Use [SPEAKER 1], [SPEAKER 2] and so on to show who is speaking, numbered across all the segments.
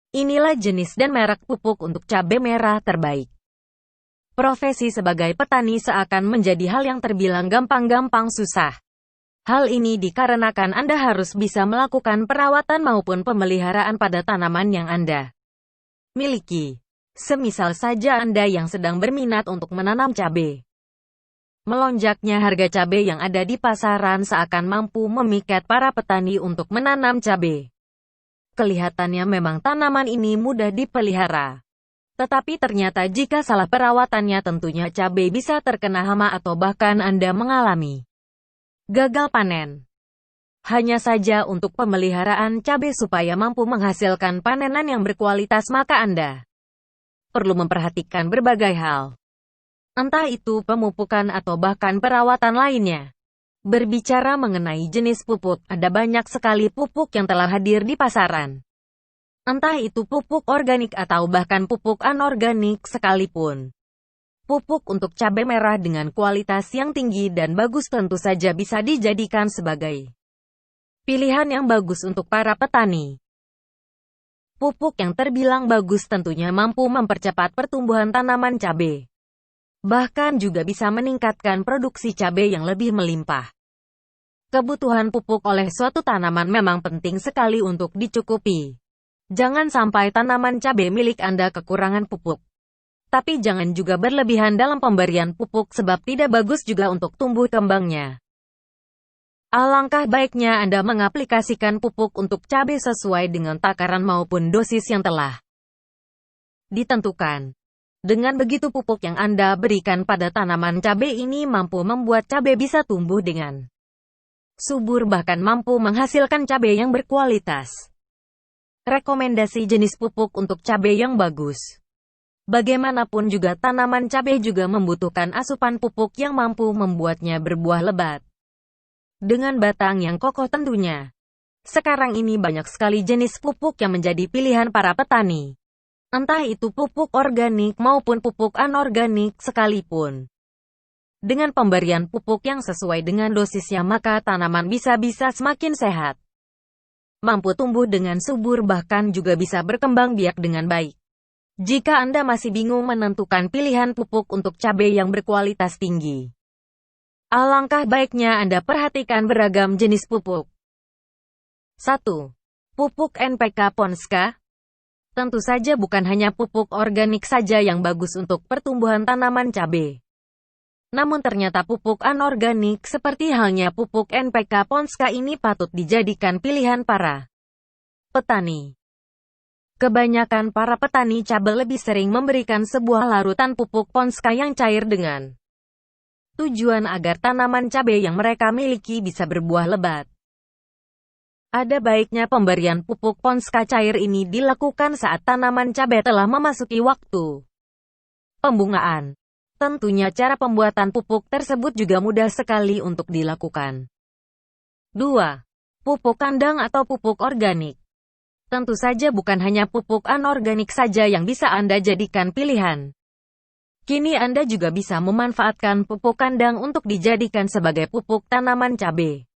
[SPEAKER 1] Inilah jenis dan merek pupuk untuk cabai merah terbaik. Profesi sebagai petani seakan menjadi hal yang terbilang gampang-gampang susah. Hal ini dikarenakan Anda harus bisa melakukan perawatan maupun pemeliharaan pada tanaman yang Anda miliki. Semisal saja Anda yang sedang berminat untuk menanam cabai. Melonjaknya harga cabai yang ada di pasaran seakan mampu memikat para petani untuk menanam cabai. Kelihatannya memang tanaman ini mudah dipelihara. Tetapi ternyata jika salah perawatannya tentunya cabai bisa terkena hama atau bahkan Anda mengalami gagal panen. Hanya saja untuk pemeliharaan cabai supaya mampu menghasilkan panenan yang berkualitas maka Anda perlu memperhatikan berbagai hal. Entah itu pemupukan atau bahkan perawatan lainnya. Berbicara mengenai jenis pupuk, ada banyak sekali pupuk yang telah hadir di pasaran. Entah itu pupuk organik atau bahkan pupuk anorganik sekalipun. Pupuk untuk cabai merah dengan kualitas yang tinggi dan bagus tentu saja bisa dijadikan sebagai pilihan yang bagus untuk para petani. Pupuk yang terbilang bagus tentunya mampu mempercepat pertumbuhan tanaman cabai. Bahkan juga bisa meningkatkan produksi cabai yang lebih melimpah. Kebutuhan pupuk oleh suatu tanaman memang penting sekali untuk dicukupi. Jangan sampai tanaman cabai milik Anda kekurangan pupuk. Tapi jangan juga berlebihan dalam pemberian pupuk sebab tidak bagus juga untuk tumbuh kembangnya. Alangkah baiknya Anda mengaplikasikan pupuk untuk cabai sesuai dengan takaran maupun dosis yang telah ditentukan. Dengan begitu pupuk yang Anda berikan pada tanaman cabai ini mampu membuat cabai bisa tumbuh dengan subur bahkan mampu menghasilkan cabai yang berkualitas. Rekomendasi jenis pupuk untuk cabai yang bagus. Bagaimanapun juga tanaman cabai juga membutuhkan asupan pupuk yang mampu membuatnya berbuah lebat. Dengan batang yang kokoh tentunya. Sekarang ini banyak sekali jenis pupuk yang menjadi pilihan para petani. Entah itu pupuk organik maupun pupuk anorganik sekalipun. Dengan pemberian pupuk yang sesuai dengan dosisnya maka tanaman bisa-bisa semakin sehat. Mampu tumbuh dengan subur bahkan juga bisa berkembang biak dengan baik. Jika Anda masih bingung menentukan pilihan pupuk untuk cabai yang berkualitas tinggi, alangkah baiknya Anda perhatikan beragam jenis pupuk. 1. Pupuk NPK Ponska. Tentu saja bukan hanya pupuk organik saja yang bagus untuk pertumbuhan tanaman cabai. Namun ternyata pupuk anorganik seperti halnya pupuk NPK Ponska ini patut dijadikan pilihan para petani. Kebanyakan para petani cabai lebih sering memberikan sebuah larutan pupuk Ponska yang cair dengan tujuan agar tanaman cabai yang mereka miliki bisa berbuah lebat. Ada baiknya pemberian pupuk Ponska cair ini dilakukan saat tanaman cabai telah memasuki waktu pembungaan. Tentunya cara pembuatan pupuk tersebut juga mudah sekali untuk dilakukan. 2. Pupuk kandang atau pupuk organik. Tentu saja bukan hanya pupuk anorganik saja yang bisa Anda jadikan pilihan. Kini Anda juga bisa memanfaatkan pupuk kandang untuk dijadikan sebagai pupuk tanaman cabai.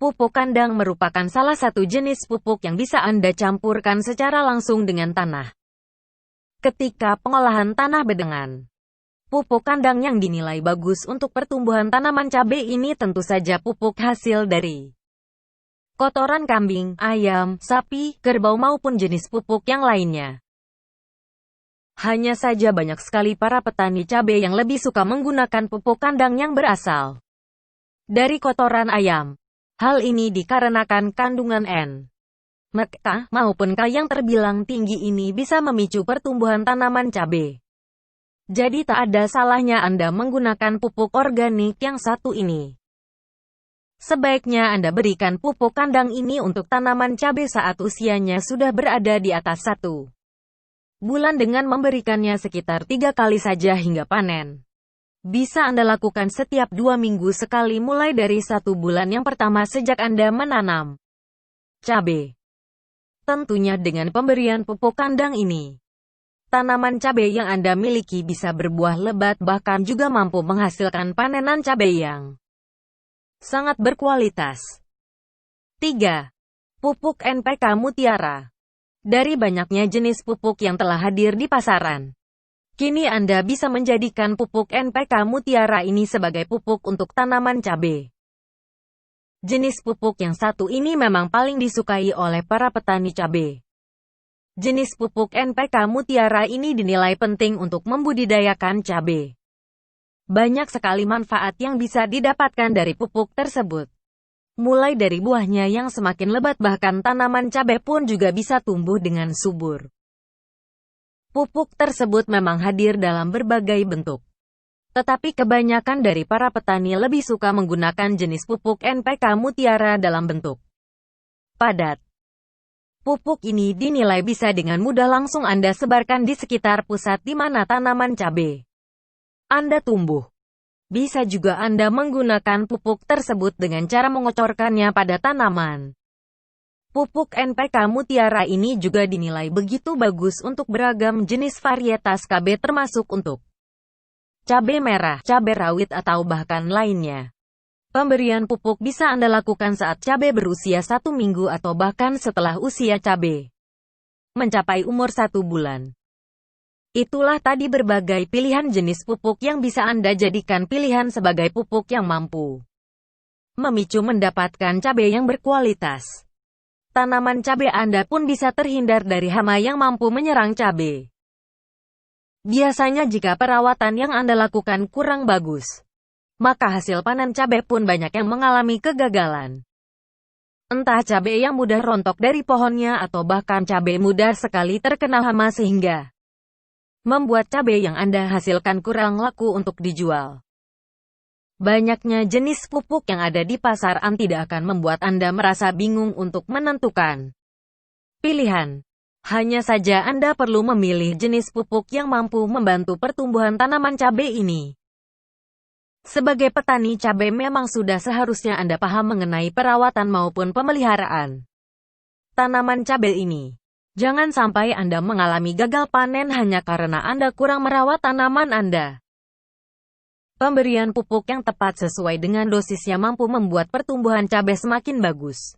[SPEAKER 1] Pupuk kandang merupakan salah satu jenis pupuk yang bisa Anda campurkan secara langsung dengan tanah. Ketika pengolahan tanah bedengan, pupuk kandang yang dinilai bagus untuk pertumbuhan tanaman cabai ini tentu saja pupuk hasil dari kotoran kambing, ayam, sapi, kerbau maupun jenis pupuk yang lainnya. Hanya saja banyak sekali para petani cabai yang lebih suka menggunakan pupuk kandang yang berasal dari kotoran ayam. Hal ini dikarenakan kandungan NPK maupun K yang terbilang tinggi ini bisa memicu pertumbuhan tanaman cabai. Jadi tak ada salahnya Anda menggunakan pupuk organik yang satu ini. Sebaiknya Anda berikan pupuk kandang ini untuk tanaman cabai saat usianya sudah berada di atas 1 bulan dengan memberikannya sekitar 3 kali saja hingga panen. Bisa Anda lakukan setiap 2 minggu sekali mulai dari 1 bulan yang pertama sejak Anda menanam cabai. Tentunya dengan pemberian pupuk kandang ini, tanaman cabai yang Anda miliki bisa berbuah lebat bahkan juga mampu menghasilkan panenan cabai yang sangat berkualitas. 3. Pupuk NPK Mutiara. Dari banyaknya jenis pupuk yang telah hadir di pasaran, kini Anda bisa menjadikan pupuk NPK Mutiara ini sebagai pupuk untuk tanaman cabai. Jenis pupuk yang satu ini memang paling disukai oleh para petani cabai. Jenis pupuk NPK Mutiara ini dinilai penting untuk membudidayakan cabai. Banyak sekali manfaat yang bisa didapatkan dari pupuk tersebut. Mulai dari buahnya yang semakin lebat, bahkan tanaman cabai pun juga bisa tumbuh dengan subur. Pupuk tersebut memang hadir dalam berbagai bentuk. Tetapi kebanyakan dari para petani lebih suka menggunakan jenis pupuk NPK Mutiara dalam bentuk padat. Pupuk ini dinilai bisa dengan mudah langsung Anda sebarkan di sekitar pusat di mana tanaman cabai Anda tumbuh. Bisa juga Anda menggunakan pupuk tersebut dengan cara mengocorkannya pada tanaman. Pupuk NPK Mutiara ini juga dinilai begitu bagus untuk beragam jenis varietas cabai termasuk untuk cabai merah, cabai rawit atau bahkan lainnya. Pemberian pupuk bisa Anda lakukan saat cabai berusia 1 minggu atau bahkan setelah usia cabai mencapai umur 1 bulan. Itulah tadi berbagai pilihan jenis pupuk yang bisa Anda jadikan pilihan sebagai pupuk yang mampu memicu mendapatkan cabai yang berkualitas. Tanaman cabai Anda pun bisa terhindar dari hama yang mampu menyerang cabai. Biasanya jika perawatan yang Anda lakukan kurang bagus, maka hasil panen cabai pun banyak yang mengalami kegagalan. Entah cabai yang mudah rontok dari pohonnya atau bahkan cabai mudah sekali terkena hama sehingga membuat cabai yang Anda hasilkan kurang laku untuk dijual. Banyaknya jenis pupuk yang ada di pasaran tidak akan membuat Anda merasa bingung untuk menentukan pilihan. Hanya saja Anda perlu memilih jenis pupuk yang mampu membantu pertumbuhan tanaman cabai ini. Sebagai petani cabai memang sudah seharusnya Anda paham mengenai perawatan maupun pemeliharaan tanaman cabai ini. Jangan sampai Anda mengalami gagal panen hanya karena Anda kurang merawat tanaman Anda. Pemberian pupuk yang tepat sesuai dengan dosisnya mampu membuat pertumbuhan cabai semakin bagus.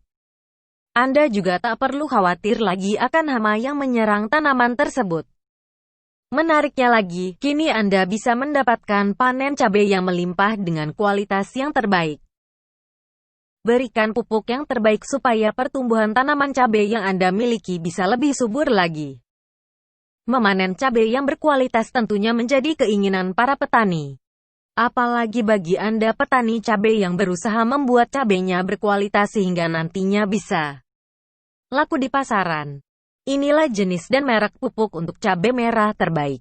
[SPEAKER 1] Anda juga tak perlu khawatir lagi akan hama yang menyerang tanaman tersebut. Menariknya lagi, kini Anda bisa mendapatkan panen cabai yang melimpah dengan kualitas yang terbaik. Berikan pupuk yang terbaik supaya pertumbuhan tanaman cabai yang Anda miliki bisa lebih subur lagi. Memanen cabai yang berkualitas tentunya menjadi keinginan para petani. Apalagi bagi Anda petani cabai yang berusaha membuat cabainya berkualitas sehingga nantinya bisa laku di pasaran. Inilah jenis dan merek pupuk untuk cabai merah terbaik.